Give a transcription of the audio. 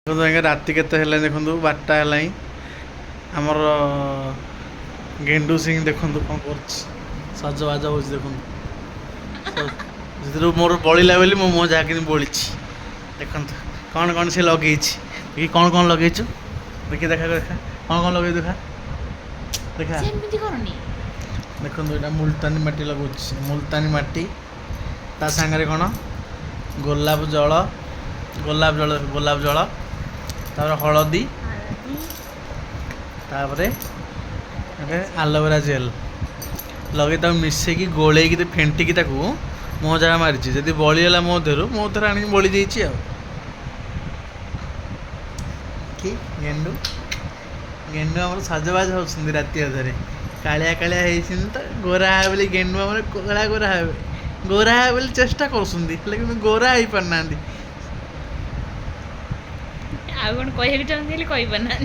देखो आज्ञा राति केते हेला देखो 12टा है आमर गेंडू सिंह देखो कौन कर सजबाज हो देखो मोर बड़ा बोली मो मुँह जाकि बोली देखो कौन कौन से लगे देखिए कौन कौन लगेचु देखिए देखा देखा कौन कौन लगे देखा देखा देखो यहाँ मुल्तानी माटी लगुच मुल्तानी माटी ता सांगे कौन गोलाप जल गोलाप जल तापर हलदी तापरे आलोवेरा जेल लगे मिसेकी गोलैकी फेंटिकी मुँह जगह मारी जब बड़ीगला मो देर आनी बड़ी देती कि गेंडू गेंडू आम सजबाज होती राति अधे कालिया कालिया होती गोरा है बोली गेंडू आम गोरा गोरा है गोरा है बोली चेष्टा कर गोरा हो पारना कौन कहना चाहते कही पारना